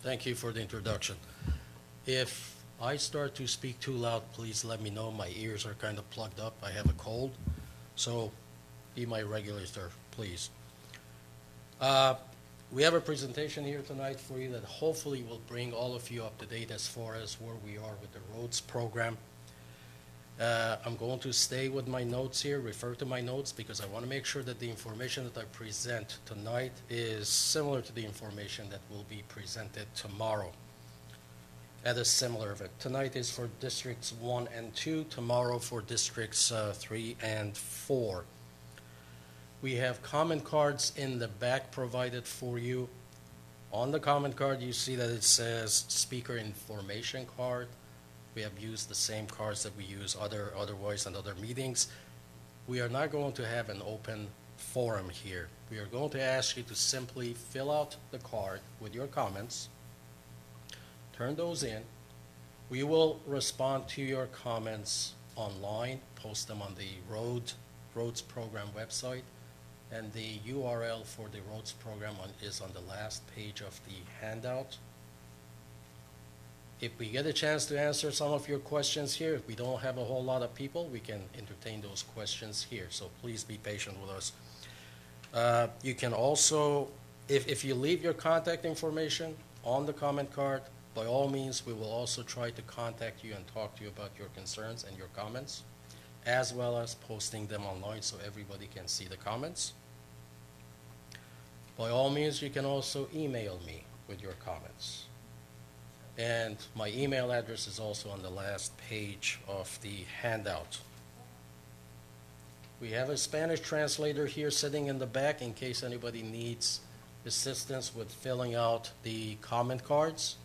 Thank you for the introduction. If I start to speak too loud, please let me know. My ears are kind of plugged up. I have a cold, so be my regulator, please. Uh, we have a presentation here tonight for you that hopefully will bring all of you up to date as far as where we are with the roads program. I'm going to stay with my notes here, refer to my notes, because I want to make sure that the information that I present tonight is similar to the information that will be presented tomorrow at a similar event. Tonight is for districts 1 and 2, tomorrow for districts 3 and 4. We have comment cards in the back provided for you. On the comment card, you see that it says speaker information card. We have used the same cards that we use otherwise in other meetings. We are not going to have an open forum here. We are going to ask you to simply fill out the card with your comments, turn those in. We will respond to your comments online, post them on the roads program website, and the URL for the roads program is on the last page of the handout. If we get a chance to answer some of your questions here, if we don't have a whole lot of people, we can entertain those questions here. So please be patient with us. You can also, if you leave your contact information on the comment card, by all means, we will also try to contact you and talk to you about your concerns and your comments, as well as posting them online so everybody can see the comments. By all means, you can also email me with your comments. And my email address is also on the last page of the handout. We have a Spanish translator here sitting in the back in case anybody needs assistance with filling out the comment cards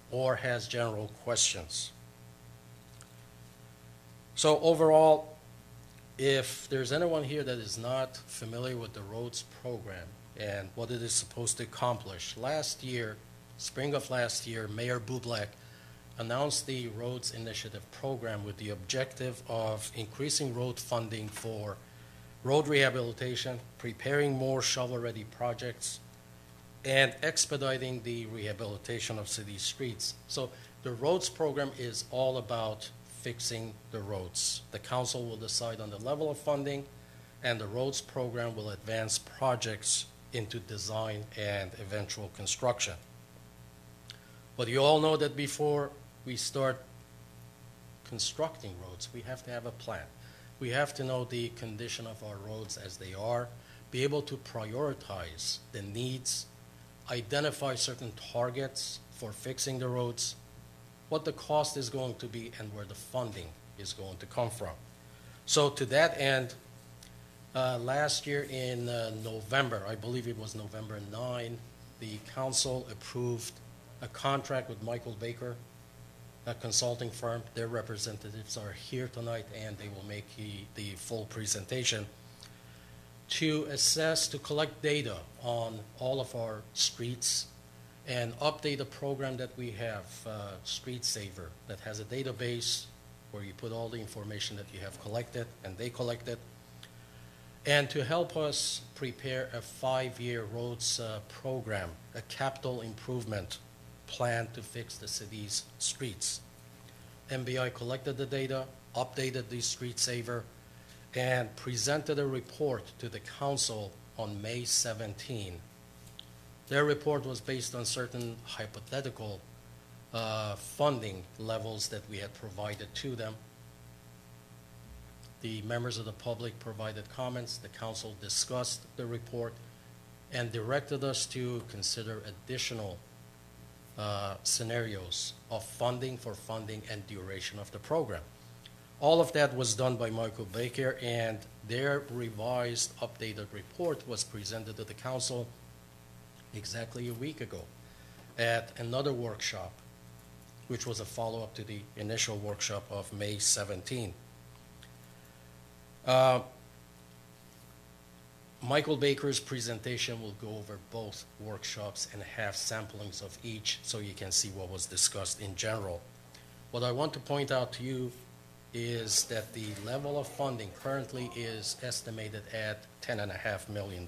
or has general questions. So overall, if there's anyone here that is not familiar with the roads program and what it is supposed to accomplish, last year, spring of last year, Mayor Bublak announced the Roads Initiative program with the objective of increasing road funding for road rehabilitation, preparing more shovel-ready projects, and expediting the rehabilitation of city streets. So the roads program is all about fixing the roads. The council will decide on the level of funding, and the roads program will advance projects into design and eventual construction. But you all know that before we start constructing roads, we have to have a plan. We have to know the condition of our roads as they are, be able to prioritize the needs, identify certain targets for fixing the roads, what the cost is going to be, and where the funding is going to come from. So to that end, last year in November, I believe it was November 9, the council approved a contract with Michael Baker, a consulting firm. Their representatives are here tonight and they will make the full presentation to assess, to collect data on all of our streets and update a program that we have, Street Saver, that has a database where you put all the information that you have collected and they collect it, and to help us prepare a 5-year roads program, a capital improvement plan to fix the city's streets. MBI collected the data, updated the Street Saver, and presented a report to the council on May 17. Their report was based on certain hypothetical funding levels that we had provided to them. The members of the public provided comments. The council discussed the report and directed us to consider additional scenarios of funding and duration of the program. All of that was done by Michael Baker, and their revised, updated report was presented to the council exactly a week ago at another workshop, which was a follow-up to the initial workshop of May 17. Michael Baker's presentation will go over both workshops and have samplings of each so you can see what was discussed in general. What I want to point out to you is that the level of funding currently is estimated at $10.5 million.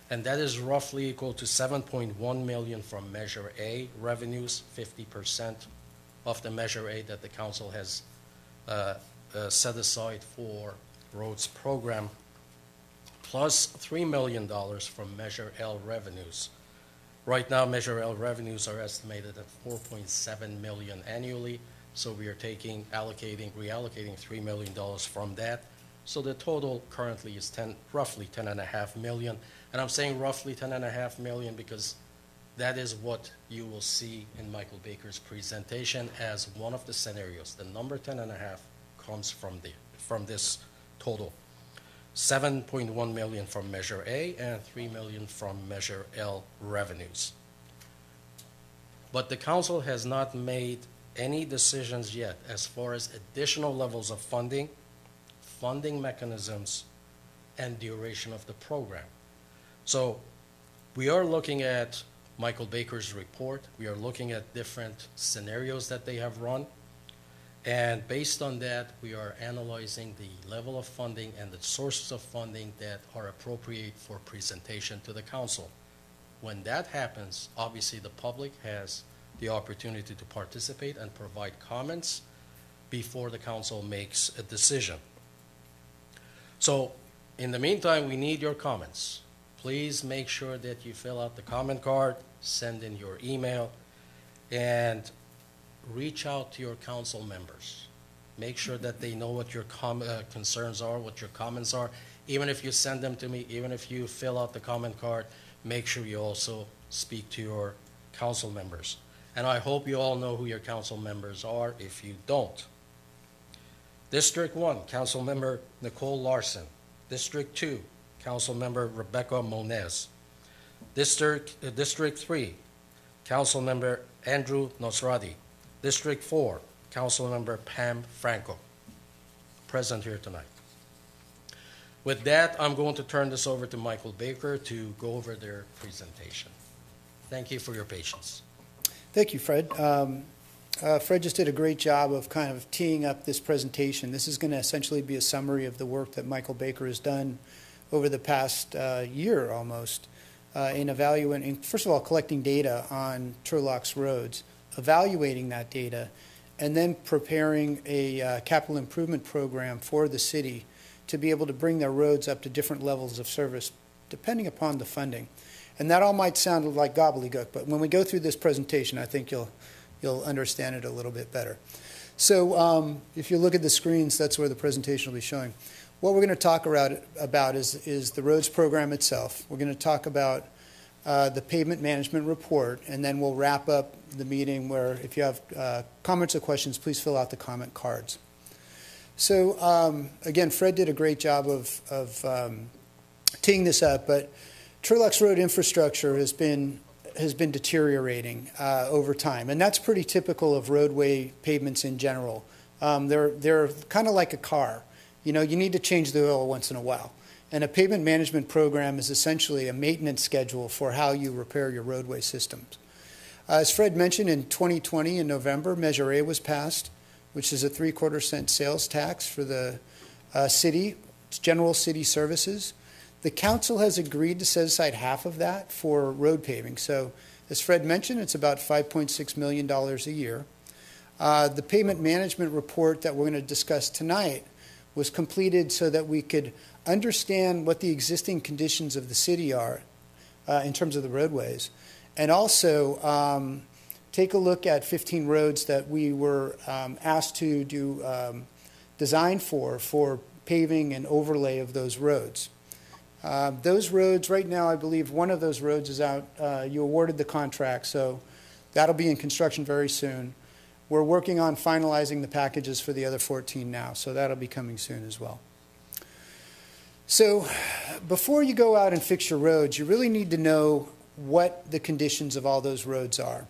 And that is roughly equal to 7.1 million from Measure A revenues, 50% of the Measure A that the council has set aside for roads program, plus $3 million from Measure L revenues. Right now, Measure L revenues are estimated at 4.7 million annually, so we are reallocating $3 million from that. So the total currently is roughly 10.5 million. And I'm saying roughly 10.5 million because that is what you will see in Michael Baker's presentation as one of the scenarios. The number 10.5 comes from this total. 7.1 million from Measure A and 3 million from Measure L revenues. But the council has not made any decisions yet as far as additional levels of funding mechanisms, and duration of the program. So we are looking at Michael Baker's report. We are looking at different scenarios that they have run. And based on that, we are analyzing the level of funding and the sources of funding that are appropriate for presentation to the council. When that happens, obviously the public has the opportunity to participate and provide comments before the council makes a decision. So in the meantime, we need your comments. Please make sure that you fill out the comment card, send in your email, and reach out to your council members. Make sure that they know what your concerns are, what your comments are. Even if you send them to me, even if you fill out the comment card, make sure you also speak to your council members. And I hope you all know who your council members are if you don't. District 1, Council Member Nicole Larson. District 2, Council Member Rebecca Monez. District 3, Council Member Andrew Nosrati. District 4, Council Member Pam Franco, present here tonight. With that, I'm going to turn this over to Michael Baker to go over their presentation. Thank you for your patience. Thank you, Fred. Fred just did a great job of kind of teeing up this presentation. This is going to essentially be a summary of the work that Michael Baker has done over the past year almost in evaluating, first of all, collecting data on Turlock's roads, evaluating that data, and then preparing a capital improvement program for the city to be able to bring their roads up to different levels of service depending upon the funding. And that all might sound like gobbledygook, but when we go through this presentation, I think you'll understand it a little bit better. So if you look at the screens, that's where the presentation will be showing. What we're going to talk about is the roads program itself. We're going to talk about the pavement management report, and then we'll wrap up the meeting where if you have comments or questions, please fill out the comment cards. So again, Fred did a great job of teeing this up, but Turlock's road infrastructure has been deteriorating over time, and that's pretty typical of roadway pavements in general. They're kind of like a car. You know, you need to change the oil once in a while. And a pavement management program is essentially a maintenance schedule for how you repair your roadway systems. As Fred mentioned, in 2020, in November, Measure A was passed, which is a 3/4 cent sales tax for the city, it's general city services. The council has agreed to set aside half of that for road paving. So as Fred mentioned, it's about $5.6 million a year. The pavement management report that we're going to discuss tonight was completed so that we could understand what the existing conditions of the city are in terms of the roadways, and also take a look at 15 roads that we were asked to do design for paving and overlay of those roads. Those roads, right now, I believe one of those roads is out. You awarded the contract, so that'll be in construction very soon. We're working on finalizing the packages for the other 14 now, so that'll be coming soon as well. So before you go out and fix your roads, you really need to know what the conditions of all those roads are.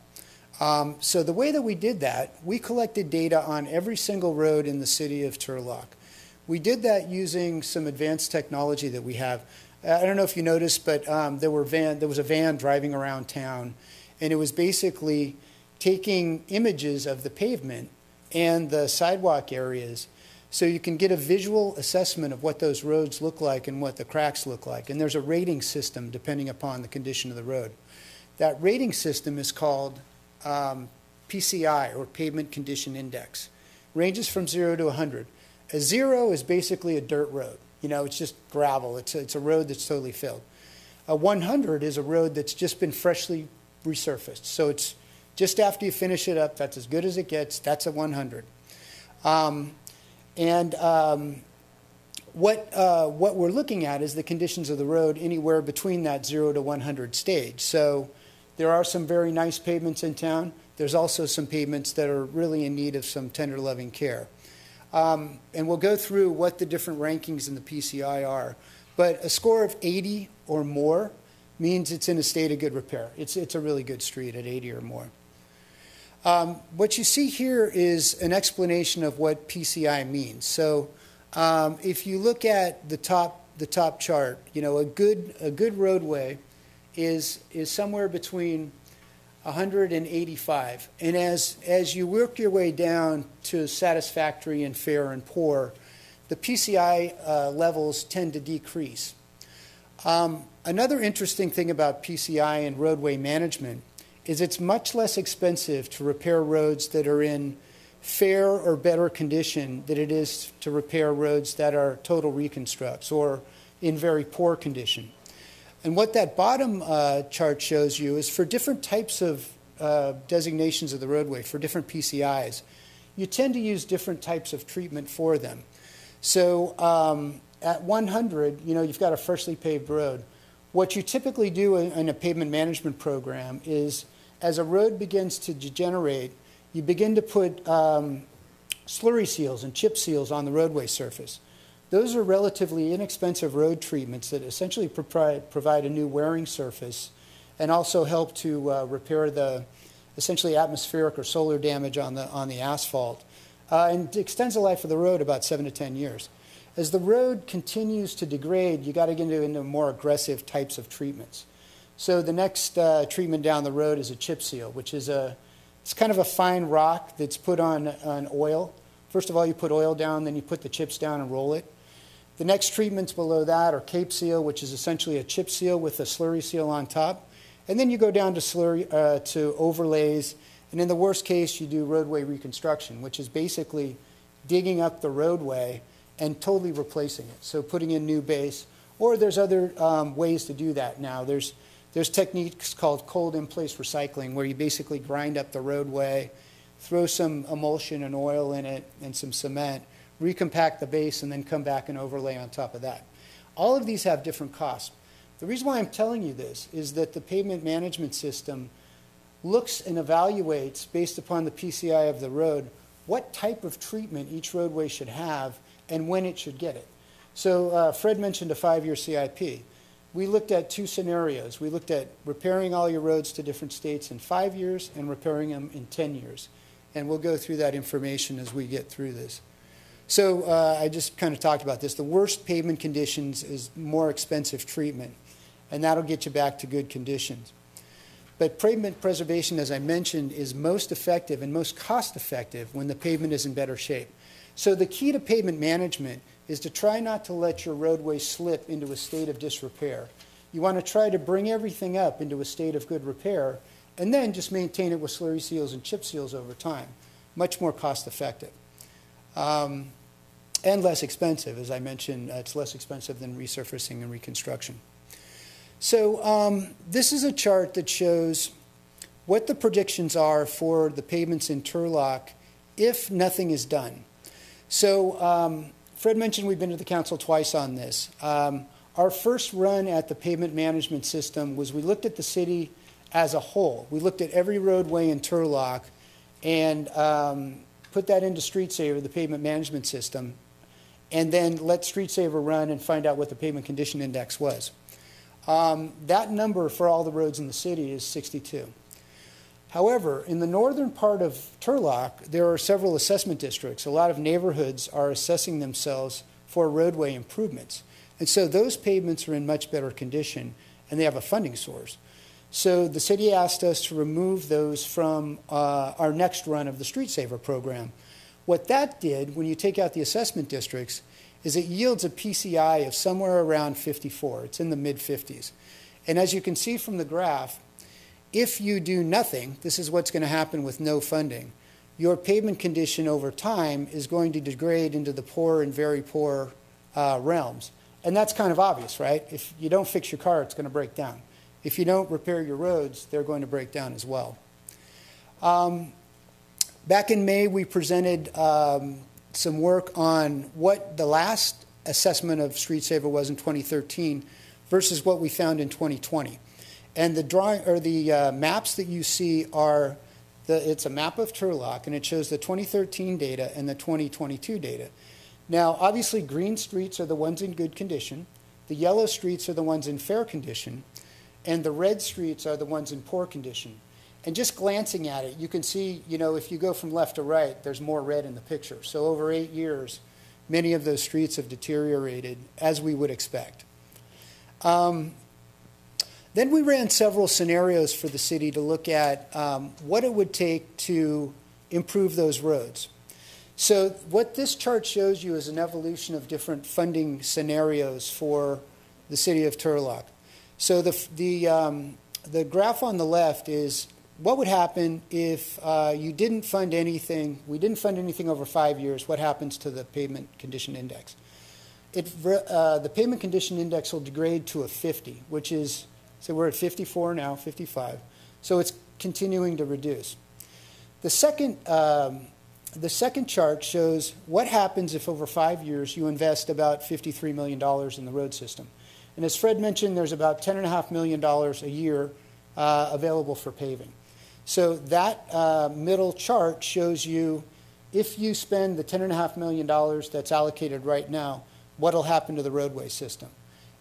So the way that we did that, we collected data on every single road in the city of Turlock. We did that using some advanced technology that we have. I don't know if you noticed, but there was a van driving around town, and it was basically taking images of the pavement and the sidewalk areas So you can get a visual assessment of what those roads look like and what the cracks look like. And there's a rating system depending upon the condition of the road. That rating system is called PCI, or Pavement Condition Index. Ranges from 0 to 100. A 0 is basically a dirt road. You know, it's just gravel. It's a road that's totally filled. A 100 is a road that's just been freshly resurfaced. So it's just after you finish it up, that's as good as it gets. That's a 100. What we're looking at is the conditions of the road anywhere between that 0 to 100 stage. So there are some very nice pavements in town. There's also some pavements that are really in need of some tender loving care. And we'll go through what the different rankings in the PCI are. But a score of 80 or more means it's in a state of good repair. It's a really good street at 80 or more. What you see here is an explanation of what PCI means. So if you look at the top chart, you know, a good roadway is somewhere between 100 and 85. And as you work your way down to satisfactory and fair and poor, the PCI levels tend to decrease. Another interesting thing about PCI and roadway management is it's much less expensive to repair roads that are in fair or better condition than it is to repair roads that are total reconstructs or in very poor condition. And what that bottom chart shows you is for different types of designations of the roadway, for different PCIs, you tend to use different types of treatment for them. So at 100, you know, you've got a freshly paved road. What you typically do in a pavement management program is, as a road begins to degenerate, you begin to put slurry seals and chip seals on the roadway surface. Those are relatively inexpensive road treatments that essentially provide a new wearing surface and also help to repair the essentially atmospheric or solar damage on the asphalt. And it extends the life of the road about 7 to 10 years. As the road continues to degrade, you got to get into more aggressive types of treatments. So the next treatment down the road is a chip seal, which is it's kind of a fine rock that's put on oil. First of all, you put oil down, then you put the chips down and roll it. The next treatments below that are cape seal, which is essentially a chip seal with a slurry seal on top. And then you go down to overlays. And in the worst case, you do roadway reconstruction, which is basically digging up the roadway and totally replacing it. So putting in new base. Or there's other ways to do that now. There's techniques called cold in-place recycling, where you basically grind up the roadway, throw some emulsion and oil in it and some cement, recompact the base, and then come back and overlay on top of that. All of these have different costs. The reason why I'm telling you this is that the pavement management system looks and evaluates, based upon the PCI of the road, what type of treatment each roadway should have and when it should get it. So Fred mentioned a 5-year CIP. We looked at 2 scenarios. We looked at repairing all your roads to different states in 5 years and repairing them in 10 years. And we'll go through that information as we get through this. So I just kind of talked about this. The worst pavement conditions is more expensive treatment, and that'll get you back to good conditions. But pavement preservation, as I mentioned, is most effective and most cost effective when the pavement is in better shape. So the key to pavement management is to try not to let your roadway slip into a state of disrepair. You want to try to bring everything up into a state of good repair and then just maintain it with slurry seals and chip seals over time. Much more cost effective. And less expensive. As I mentioned, it's less expensive than resurfacing and reconstruction. So this is a chart that shows what the predictions are for the pavements in Turlock if nothing is done. So Fred mentioned we've been to the council twice on this. Our first run at the pavement management system was we looked at the city as a whole. We looked at every roadway in Turlock and put that into StreetSaver, the pavement management system, and then let StreetSaver run and find out what the pavement condition index was. That number for all the roads in the city is 62. However, in the northern part of Turlock, there are several assessment districts. A lot of neighborhoods are assessing themselves for roadway improvements. And so those pavements are in much better condition, and they have a funding source. So the city asked us to remove those from our next run of the StreetSaver program. What that did, when you take out the assessment districts, is it yields a PCI of somewhere around 54. It's in the mid-50s. And as you can see from the graph, if you do nothing, this is what's going to happen with no funding, your pavement condition over time is going to degrade into the poor and very poor realms. And that's kind of obvious, right? If you don't fix your car, it's going to break down. If you don't repair your roads, they're going to break down as well. Back in May, we presented some work on what the last assessment of Street Saver was in 2013 versus what we found in 2020. And the drawing or the maps that you see are it's a map of Turlock, and it shows the 2013 data and the 2022 data. Now, obviously, green streets are the ones in good condition. The yellow streets are the ones in fair condition. And the red streets are the ones in poor condition. And just glancing at it, you can see, if you go from left to right, there's more red in the picture. So over 8 years, many of those streets have deteriorated, as we would expect. Then we ran several scenarios for the city to look at what it would take to improve those roads. So what this chart shows you is an evolution of different funding scenarios for the city of Turlock. So the graph on the left is what would happen if you didn't fund anything, we didn't fund anything over 5 years, what happens to the pavement condition index? The pavement condition index will degrade to a 50, which is, so we're at 54 now, 55. So it's continuing to reduce. The second chart shows what happens if over 5 years you invest about $53 million in the road system. And as Fred mentioned, there's about $10.5 million a year available for paving. So that middle chart shows you if you spend the $10.5 million that's allocated right now, what will happen to the roadway system.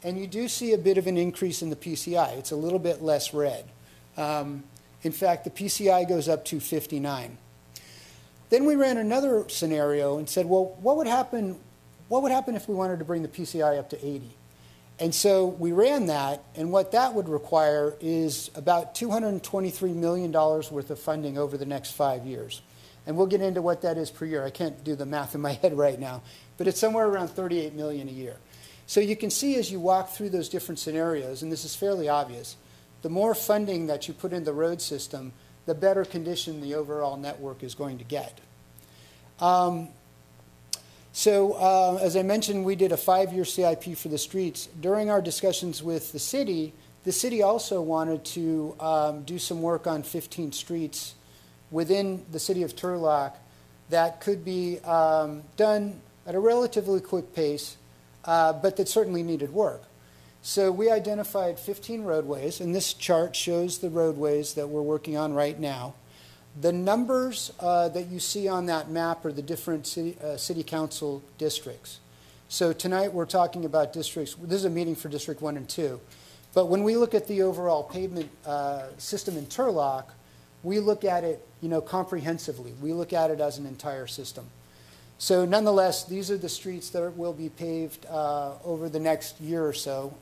And you do see a bit of an increase in the PCI. It's a little bit less red. In fact, the PCI goes up to 59. Then we ran another scenario and said, well, what would happen if we wanted to bring the PCI up to 80? And so we ran that, and what that would require is about $223 million worth of funding over the next 5 years. And we'll get into what that is per year. I can't do the math in my head right now, but it's somewhere around $38 million a year. So you can see as you walk through those different scenarios, and this is fairly obvious, the more funding that you put in the road system, the better condition the overall network is going to get. As I mentioned, we did a 5-year CIP for the streets. During our discussions with the city also wanted to do some work on 15 streets within the city of Turlock that could be done at a relatively quick pace, but that certainly needed work. So we identified 15 roadways, and this chart shows the roadways that we're working on right now. The numbers that you see on that map are the different city council districts. So tonight we're talking about districts. This is a meeting for District 1 and 2. But when we look at the overall pavement system in Turlock, we look at it comprehensively. We look at it as an entire system. So nonetheless, these are the streets that will be paved over the next year or so.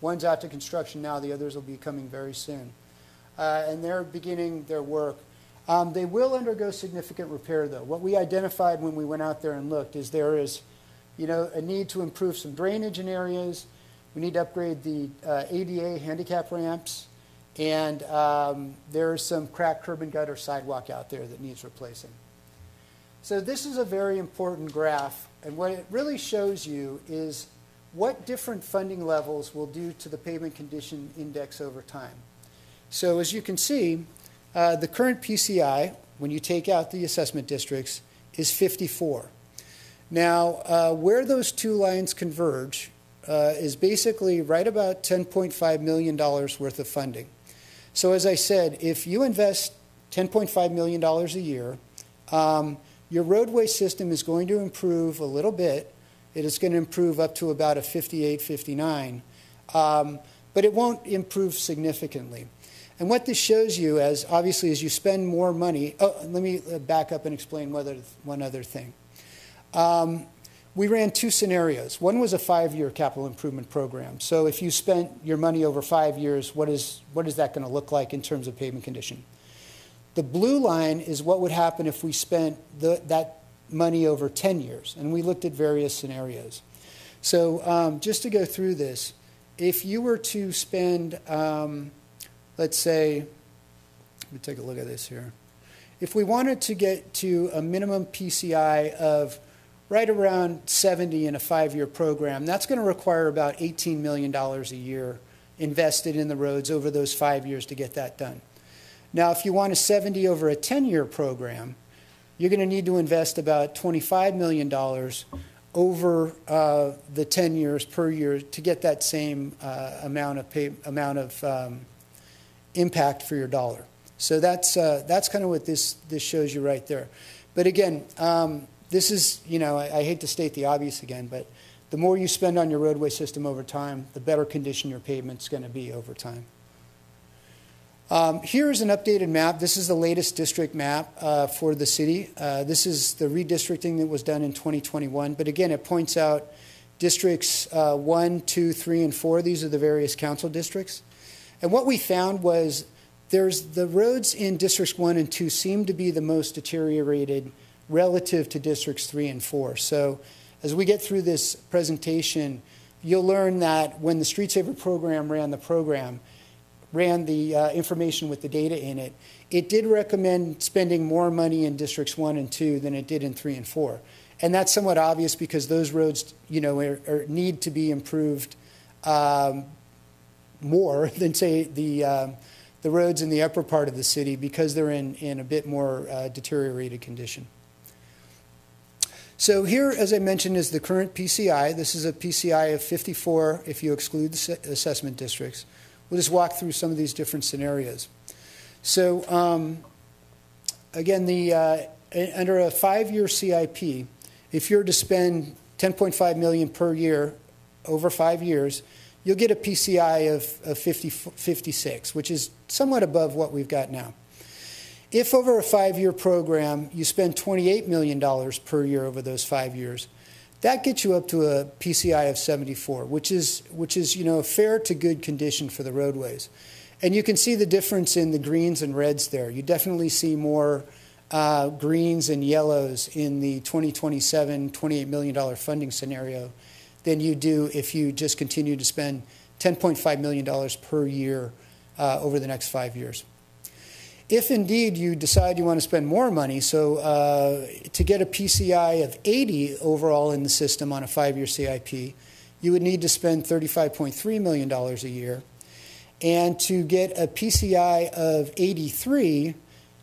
One's out to construction now. The others will be coming very soon. And they're beginning their work. They will undergo significant repair, though. What we identified when we went out there and looked is there is, a need to improve some drainage in areas. We need to upgrade the ADA handicap ramps, and there is some cracked curb and gutter sidewalk out there that needs replacing. So this is a very important graph, and what it really shows you is what different funding levels will do to the pavement condition index over time. So as you can see, the current PCI, when you take out the assessment districts, is 54. Now, where those two lines converge is basically right about $10.5 million worth of funding. So as I said, if you invest $10.5 million a year, your roadway system is going to improve a little bit. It is going to improve up to about a 58, 59, but it won't improve significantly. And what this shows you, as obviously as you spend more money, let me back up and explain one other thing. We ran two scenarios. One was a 5-year capital improvement program. So if you spent your money over 5 years, what is that going to look like in terms of pavement condition? The blue line is what would happen if we spent that money over 10 years. And we looked at various scenarios. So just to go through this, if you were to spend, let's say, let me take a look at this here. If we wanted to get to a minimum PCI of right around 70 in a 5-year program, that's going to require about $18 million a year invested in the roads over those 5 years to get that done. Now, if you want a 70 over a 10-year program, you're going to need to invest about $25 million over the 10 years per year to get that same amount of impact for your dollar. So that's kind of what this shows you right there. But again, this is, I hate to state the obvious again, but the more you spend on your roadway system over time, the better condition your pavement's going to be over time. Here's an updated map. This is the latest district map for the city. This is the redistricting that was done in 2021. But again, it points out districts 1, 2, 3, and 4. These are the various council districts. And what we found was the roads in districts 1 and 2 seem to be the most deteriorated relative to districts 3 and 4. So as we get through this presentation, you'll learn that when the Street Saver program ran the information with the data in it, it did recommend spending more money in districts 1 and 2 than it did in 3 and 4. And that's somewhat obvious because those roads, need to be improved more than, say, the roads in the upper part of the city because they're in a bit more deteriorated condition. So here, as I mentioned, is the current PCI. This is a PCI of 54 if you exclude the assessment districts. We'll just walk through some of these different scenarios. So again, under a 5-year CIP, if you're to spend $10.5 million per year over 5 years, you'll get a PCI of 56, which is somewhat above what we've got now. If over a 5-year program you spend $28 million per year over those 5 years, that gets you up to a PCI of 74, which is fair to good condition for the roadways. And you can see the difference in the greens and reds there. You definitely see more greens and yellows in the 2027 $28 million funding scenario than you do if you just continue to spend $10.5 million per year over the next 5 years. If indeed you decide you want to spend more money, so to get a PCI of 80 overall in the system on a 5-year CIP, you would need to spend $35.3 million a year. And to get a PCI of 83,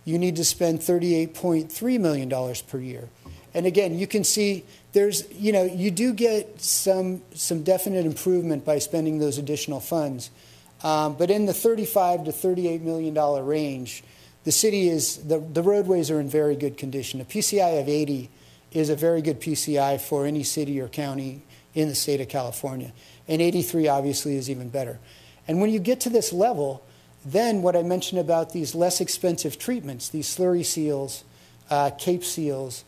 you need to spend $38.3 million per year. And again, you can see you do get some definite improvement by spending those additional funds. But in the $35 to $38 million range, the city the roadways are in very good condition. A PCI of 80 is a very good PCI for any city or county in the state of California. And 83 obviously is even better. And when you get to this level, then what I mentioned about these less expensive treatments, these slurry seals, cape seals,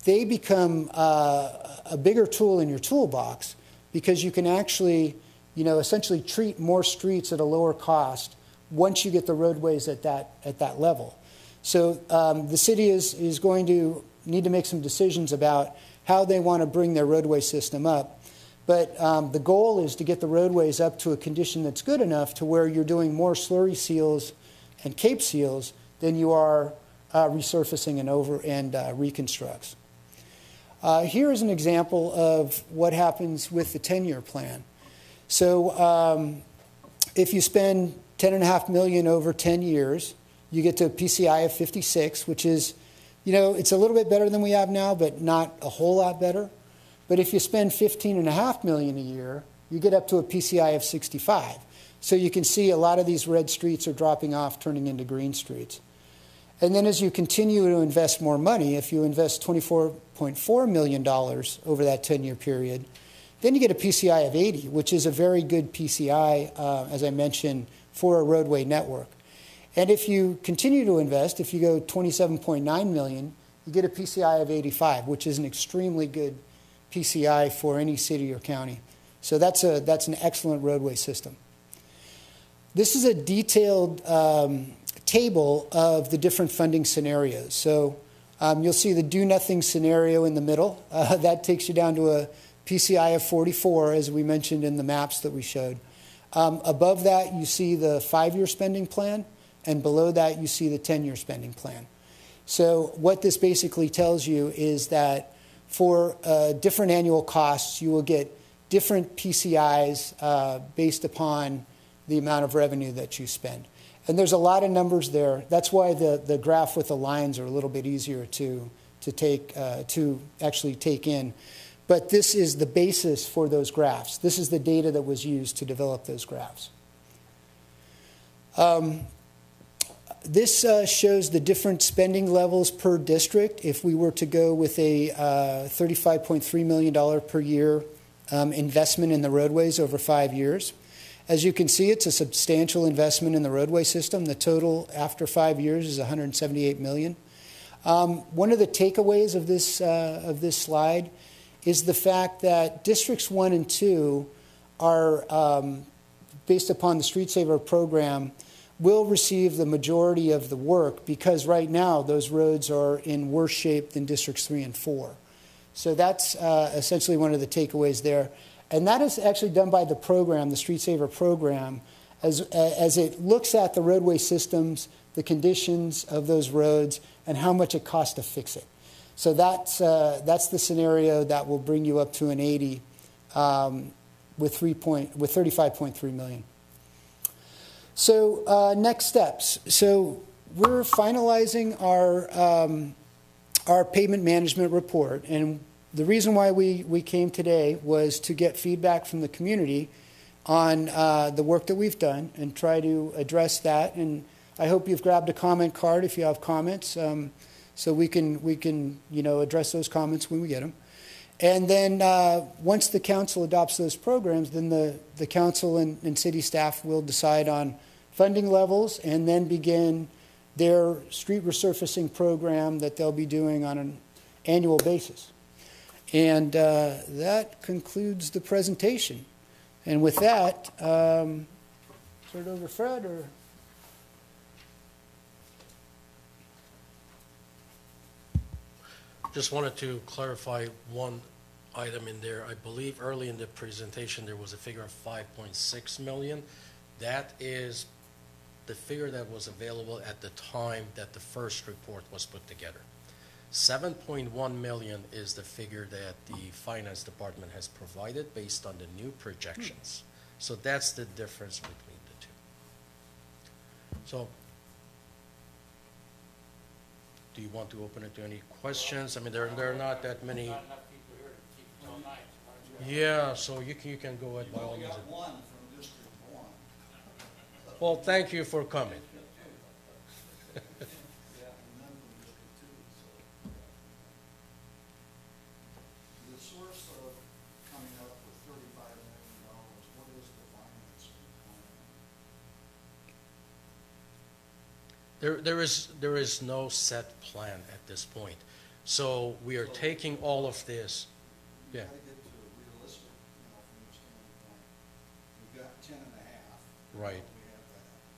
they become a bigger tool in your toolbox because you can actually essentially treat more streets at a lower cost once you get the roadways at that level. So the city is going to need to make some decisions about how they want to bring their roadway system up. But the goal is to get the roadways up to a condition that's good enough to where you're doing more slurry seals and cape seals than you are resurfacing and reconstructs. Here is an example of what happens with the 10-year plan. So if you spend $10.5 million over 10 years, you get to a PCI of 56, which is, it's a little bit better than we have now, but not a whole lot better. But if you spend $15.5 million a year, you get up to a PCI of 65. So you can see a lot of these red streets are dropping off, turning into green streets. And then as you continue to invest more money, if you invest $24.4 million over that 10-year period, then you get a PCI of 80, which is a very good PCI, as I mentioned, for a roadway network. And if you continue to invest, if you go $27.9 million, you get a PCI of 85, which is an extremely good PCI for any city or county. So that's an excellent roadway system. This is a detailed table of the different funding scenarios. So You'll see the do-nothing scenario in the middle. That takes you down to a PCI of 44, as we mentioned in the maps that we showed. Above that, you see the 5-year spending plan, and below that, you see the 10-year spending plan. So what this basically tells you is that for different annual costs, you will get different PCIs based upon the amount of revenue that you spend. And there's a lot of numbers there. That's why the graph with the lines are a little bit easier to actually take in. But this is the basis for those graphs. This is the data that was used to develop those graphs. This shows the different spending levels per district if we were to go with a $35.3 million per year investment in the roadways over 5 years. As you can see, it's a substantial investment in the roadway system. The total after 5 years is $178 million. One of the takeaways of this slide is the fact that Districts 1 and 2 are, based upon the Street Saver program, will receive the majority of the work because right now those roads are in worse shape than Districts 3 and 4. So that's essentially one of the takeaways there. And that is actually done by the program, the Street Saver program, as it looks at the roadway systems, the conditions of those roads, and how much it costs to fix it. So that's the scenario that will bring you up to an 80 with 35.3 million. So next steps. So we're finalizing our pavement management report, and the reason why we came today was to get feedback from the community on the work that we've done and try to address that. And I hope you've grabbed a comment card if you have comments, so we can address those comments when we get them. And then once the council adopts those programs, then the council and city staff will decide on funding levels and then begin their street resurfacing program that they'll be doing on an annual basis. And that concludes the presentation. And with that, turn it over to Fred. Or just wanted to clarify one item in there. I believe early in the presentation there was a figure of 5.6 million. That is the figure that was available at the time that the first report was put together. 7.1 million is the figure that the finance department has provided based on the new projections. So that's the difference between the two. So do you want to open it to any questions? I mean, there are not that many. Yeah, so you can go ahead by all means. One from District 1. Well, thank you for coming. There is no set plan at this point. So we are taking all of this. Yeah. Get to a realistic, from your standpoint. You've got 10.5. Right.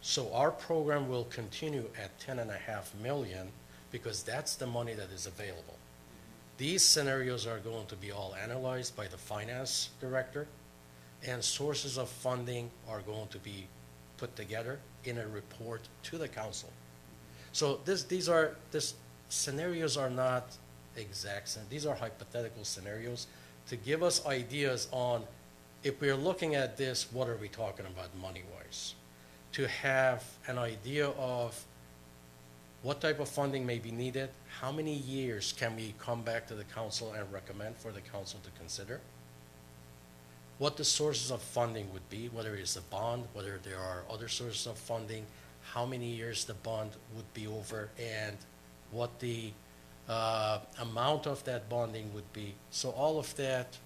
So our program will continue at 10.5 million because that's the money that is available. Mm-hmm. These scenarios are going to be all analyzed by the finance director, and sources of funding are going to be put together in a report to the council. So these scenarios are not exact. These are hypothetical scenarios to give us ideas on, if we're looking at this, what are we talking about money-wise? To have an idea of what type of funding may be needed, how many years can we come back to the council and recommend for the council to consider, what the sources of funding would be, whether it's a bond, whether there are other sources of funding, how many years the bond would be over, and what the amount of that bonding would be. So all of that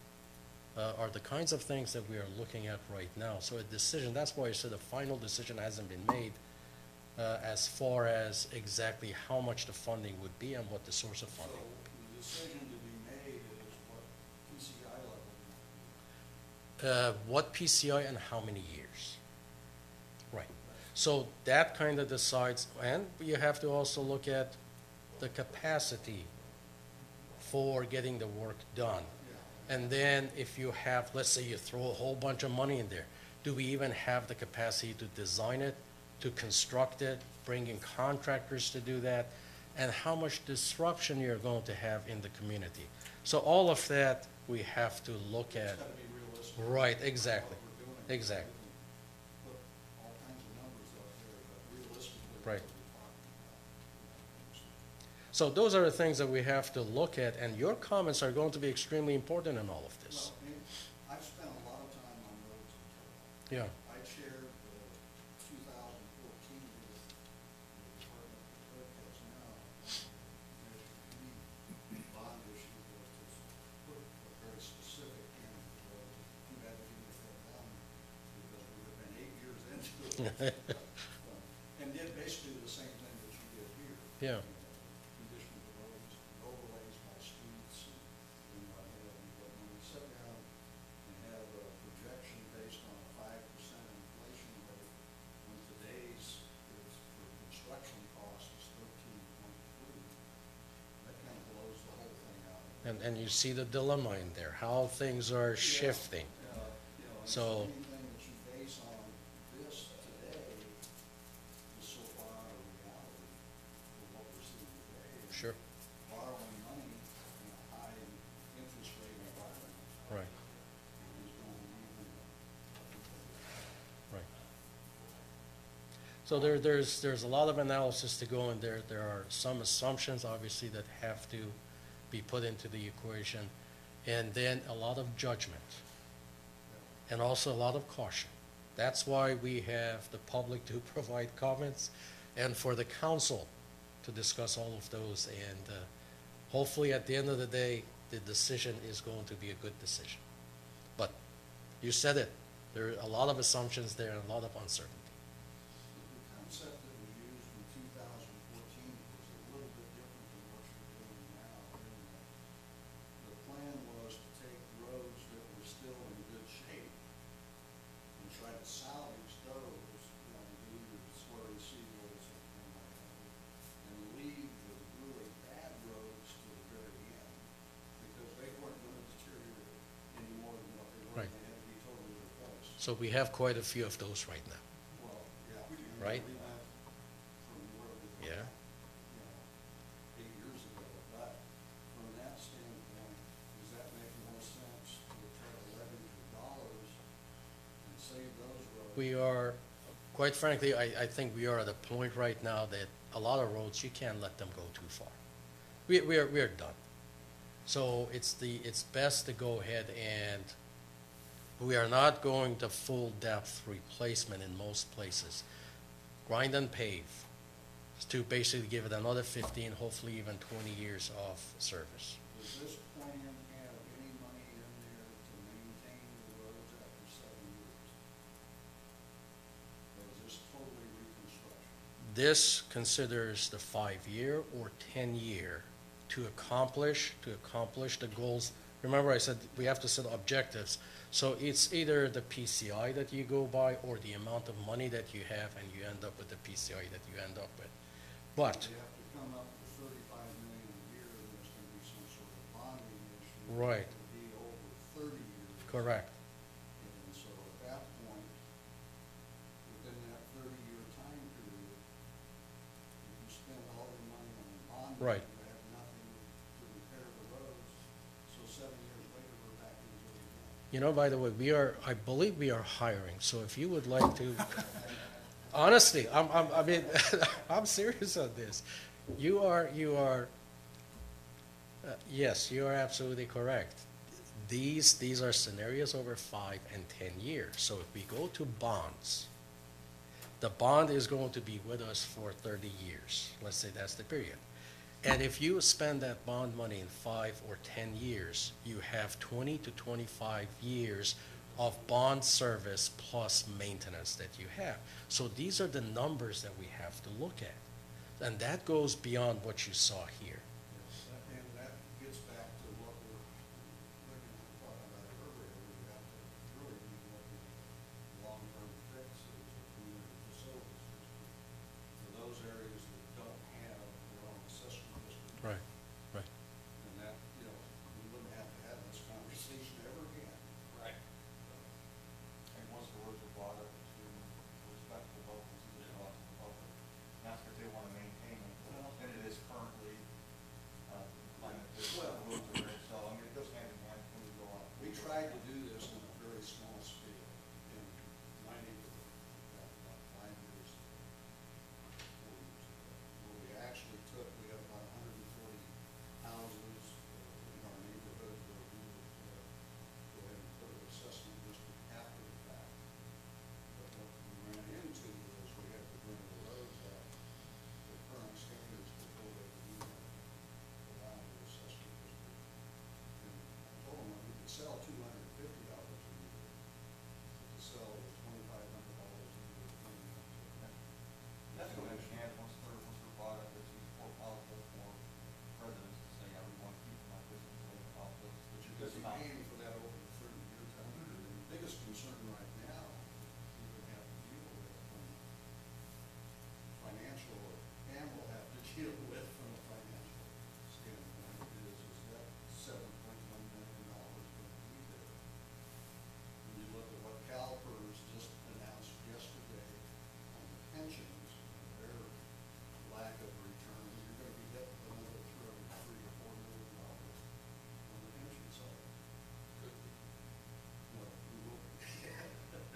are the kinds of things that we are looking at right now. So a decision, that's why I said a final decision hasn't been made as far as exactly how much the funding would be and what the source of funding would be. The decision to be made is what PCI level? What PCI and how many years. Right. So that kind of decides, and you have to also look at the capacity for getting the work done. And then if you have, let's say you throw a whole bunch of money in there, do we even have the capacity to design it, to construct it, bring in contractors to do that, and how much disruption you're going to have in the community? So all of that we have to look at. It's gotta be realistic. Right, exactly, What we're doing. exactly. We can put all kinds of numbers out there, but realistically, Right. what we're talking about. So those are the things that we have to look at, and your comments are going to be extremely important in all of this. Well, and I've spent a lot of time on roads in Turlock. Yeah, I chaired the 2014 with the Department of Clerk has now, measure B bond issue was to put a very specific in for roads. Too bad we didn't get that done because we would have been 8 years into it. And did basically the same thing that you did here. yeah, Condition of the roads, overlays by streets, and what have you. But when we sit down and have a projection based on a 5% inflation rate, when today's is for construction costs is 13.3, that kind of blows the whole thing out. and you see the dilemma in there, how things are shifting. And So- anything that you base on this today is so far out of reality for what we're seeing today. And Sure, borrowing money in a high interest rate environment right, is going to be even. right. So there's a lot of analysis to go in there. There are some assumptions, obviously, that have to be put into the equation, and then a lot of judgment, and also a lot of caution. That's why we have the public to provide comments, and for the council to discuss all of those, and hopefully at the end of the day, the decision is going to be a good decision. But you said it, there are a lot of assumptions there and a lot of uncertainty. The concept that was used in 2014 was a little bit different than what you're doing now. And the plan was to take roads that were still in good shape and try to salvage those, do your slurry seals and things like that, and leave the really bad roads to the very end, because they weren't gonna deteriorate any more than what they were. Right. They had to be totally replaced. So we have quite a few of those right now. Well, yeah. Right. We went from where we were, Yeah. 8 years ago, but from that standpoint, does that make more sense to try to leverage your dollars and save those roads? We are, quite frankly, I think we are at a point right now that a lot of roads, you can't let them go too far. We are done. So it's best to go ahead, and we are not going to full depth replacement in most places. Grind and pave to basically give it another 15, hopefully even 20 years of service. Does this plan have any money in there to maintain the roads after 7 years? Or is this totally reconstruction? This considers the 5-year or 10-year to accomplish the goals. Remember I said we have to set objectives. So it's either the PCI that you go by or the amount of money that you have, and you end up with the PCI that you end up with. But, You have to come up with 35 million a year, and there's gonna be some sort of bonding issue. Right. That will be over 30 years. correct, And so at that point, within that 30-year time period, if you spend all your money on bonding, Right. you have nothing to repair the roads, so 7 years later, we're back into it again. You know, by the way, I believe we are hiring, so if you would like to, honestly, I mean, I'm serious on this. Yes, you are absolutely correct. These are scenarios over 5 and 10 years. So if we go to bonds, the bond is going to be with us for 30 years. Let's say that's the period. And if you spend that bond money in 5 or 10 years, you have 20 to 25 years of bond service plus maintenance that you have. So these are the numbers that we have to look at. And that goes beyond what you saw here. And that gets back to what we're looking at, talking about earlier, we have to really be looking at long-term fixes of community facilities district for those areas that don't have their own system district tried to do this on a very small scale in my neighborhood, about 5 years ago, 4 years ago, where we actually took, we have about 140 houses in our neighborhood where we would go ahead and put an assessment district after the fact. But what we ran into is we had to bring the roads up to current standards before they would even allow the assessment district. And I told them that we could sell $250 a year, but to sell $2,500 a year. That's what I understand, once they're bought up, it's more palatable for residents to say, yeah, we want to keep them like this, and so they can this. But you're going to be paying for that over the 30-year time period. And the biggest concern right now, you're going to have to deal with from financial, and will have to deal with from a financial standpoint, is that $7.1 million going to be there. When you look at what CalPERS just announced yesterday on the pensions and their lack of return, you're going to be hit with another $3 or $4 million on the pension side. No, we will.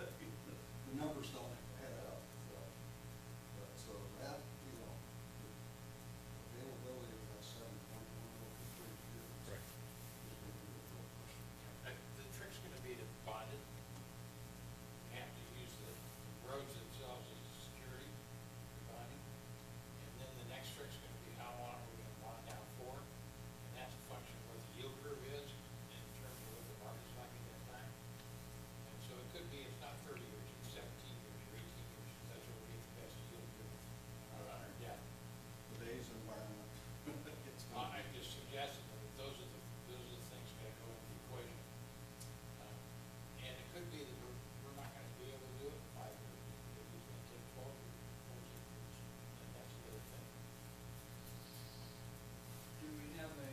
The numbers don't add up. So that, the availability of that 7.1 over 3 years is Right. going to be a real question. The trick's gonna be to bond it. You have to use the roads themselves as a security for bonding. And then the next trick's gonna be how long are we gonna bond out for? And that's a function of what the yield curve is in terms of what the market's like at that time. And so it could be, it's not 30 years, it's 17 years or 18 years, because that's where we get the best yield curve on our debt. Today's environment, it's going to I just suggested that those are the things that go into the equation. And it could be that we're not gonna be able to do it in 5 years, it was gonna take 12 years, 14 years, and that's the other thing. Do we have a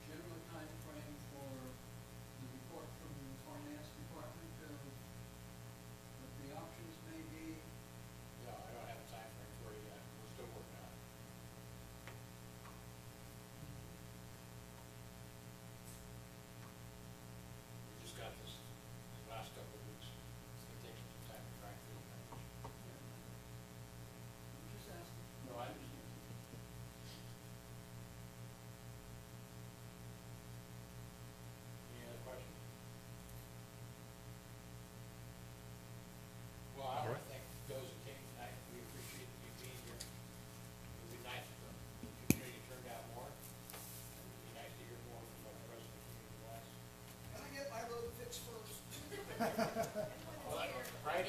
general time frame for the report from the finance department of what the options may be? No, I don't have a time frame for you yet, we're still working on it. We just got this last couple of weeks, it's gonna take some time to track through the numbers. I'm just asking. No, I understand. Any other questions? Well, I want to thank those who came tonight. We appreciate you being here. It would be nice if the community turned out more. It would be nice to hear more from what the rest of the community wants. Can I get my road fixed first? Well, right?